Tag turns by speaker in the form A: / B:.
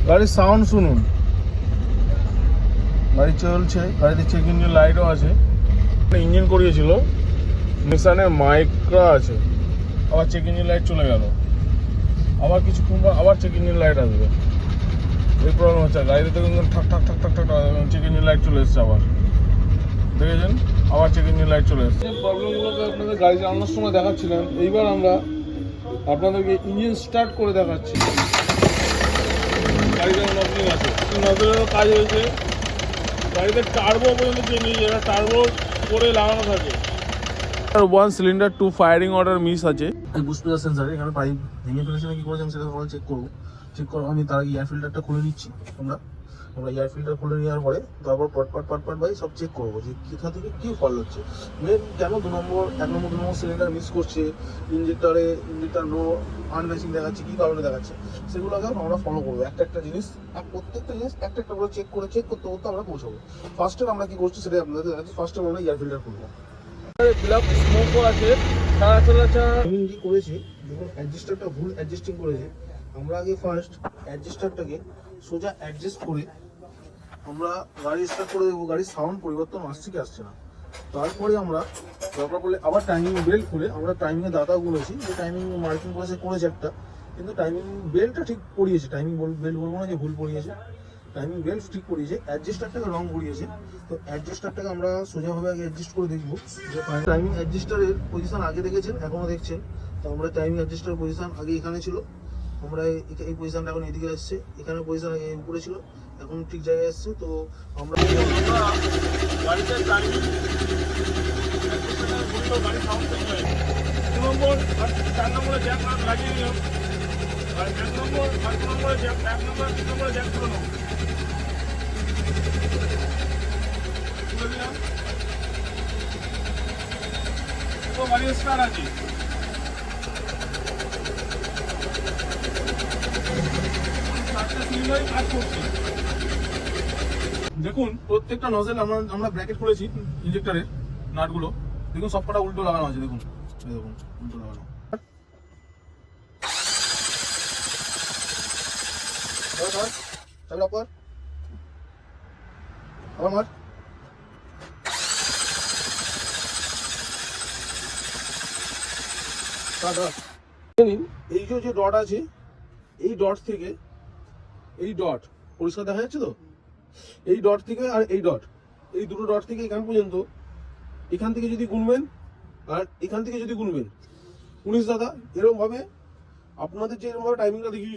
A: গাড়ির সাউন্ড শুনুন, গাড়ি চলছে, গাড়িতে চেক ইঞ্জিন লাইটও আছে। ইঞ্জিন করিয়েছিল, নিসানের মাইক্রা আছে, আবার চেক ইঞ্জিন লাইট চলে গেল, আবার কিছুক্ষণ পর আবার চেক ইঞ্জিন লাইট আসবে। এই প্রবলেম হচ্ছে গাড়িতে, দেখুন ঠাক ঠাক ঠাক ঠাক ঠাক চেক ইঞ্জিন লাইট চলে এসছে, আবার দেখেছেন আবার চেক ইঞ্জিন লাইট চলে এসছে। প্রবলেমগুলোকে আপনাদের গাড়ি চালানোর সময় দেখাচ্ছিলাম, এইবার আমরা আপনাদেরকে ইঞ্জিন স্টার্ট করে দেখাচ্ছি। গাড়িতে নজল আছে, নজলেরও কাজ হয়েছে। গাড়িতে টার্বো পর্যন্ত চেঞ্জ হয়েছে, এটা টার্বো করে লাগানো থাকে। One cylinder 2 firing order miss আছে। বুস্ট প্রেসার সেন্সার, এখানে পাইপ ভেঙে ফেলেছে নাকি করেছে আমি সেটা চেক করবো। চেক করবো আমি, তার আগে এয়ার ফিল্টারটা খুলে নিচ্ছি। আমরা এয়ার ফিল্টার খুলে নেওয়ার পরে তারপর পট ভাই সব চেক করবো যে কোথা থেকে কী ফল হচ্ছে, মেন কেন 1 নম্বর সিলিন্ডার মিস করছে, ইঞ্জেক্টার নো আনম্যাচিং দেখাচ্ছে, কী কারণে দেখাচ্ছে, সেগুলোকে আমরা ফলো করবো। একটা জিনিস প্রত্যেকটা জিনিস একটা করে চেক করতে করতে আমরা পৌঁছাবো। ফার্স্ট টাইম আমরা কী করছি সেটাই আপনাদের দেখাচ্ছি। ফার্স্ট টাইম আমরা এয়ার ফিল্টার খুলবো। স্মোকও আছে, কি করেছি যখন অ্যাডজাস্টারটা ভুল অ্যাডজাস্টিং করেছে, আমরা আগে ফার্স্ট অ্যাডজাস্টারটাকে সোজা অ্যাডজাস্ট করে আমরা গাড়ি স্টার্ট করে দেবো। গাড়ির সাউন্ড পরিবর্তন আসছে কি আসছে না, তারপরে আমরা দরকার পড়লে আবার টাইমিং বেল্ট খুলে আমরা টাইমিংয়ে দাদা গুনেছি যে টাইমিং মার্কিং করেছে একটা, কিন্তু টাইমিং বেল্টটা ঠিক পড়িয়েছে, টাইমিং বেল্ট বলবো না যে ভুল পড়িয়েছে, টাইমিং বেল্ট ঠিক পড়িয়েছে, অ্যাডজাস্টারটাকে রং পড়িয়েছে। তো অ্যাডজাস্টারটাকে আমরা সোজাভাবে আগে অ্যাডজাস্ট করে দেখবো যে টাইমিং অ্যাডজাস্টারের পজিশন আগে দেখেছেন, এখনও দেখছেন। তো আমরা টাইমিং অ্যাডজাস্টারের পজিশন আগে এখানে ছিল, আমরা এই পজিশনটা এখন এদিকে আসছে, এখানে পজিশন আগে উপরে ছিল, এখন ঠিক জায়গায় আসছে। তো আমরা গাড়িতে টাইমিং গাড়ি সাউন্ড চেঞ্জ হয় 2 নম্বর আর 4 নম্বরে জ্যাক লাগিয়ে নিলাম, আর 1 নম্বর আর 2 নম্বরে জ্যাক 1 নম্বর 3 নম্বরে জ্যাক তুলে নেব, তুলে দিলাম। তো গাড়ি স্টার্ট আছে। দেখুন প্রত্যেকটা নজেল আমরা ব্র্যাকেট খুলেছি, ইঞ্জেক্টরের নাটগুলো দেখুন সবকটা উল্টো লাগানো আছে। দেখুন দেখুন উল্টো লাগানো। এই যে ডট আছে, এই ডট থেকে এই ডট পরিষ্কার দেখা যাচ্ছে তো, এই ডট থেকে আর এই ডট, এই দুটো ডট থেকে এখান পর্যন্ত, এখান থেকে যদি গুনবেন আর এখান থেকে যদি গুনবেন 19 দাদা, এরকম ভাবে আপনাদের যে এরকম ভাবে টাইমিংটা দেখিয়ে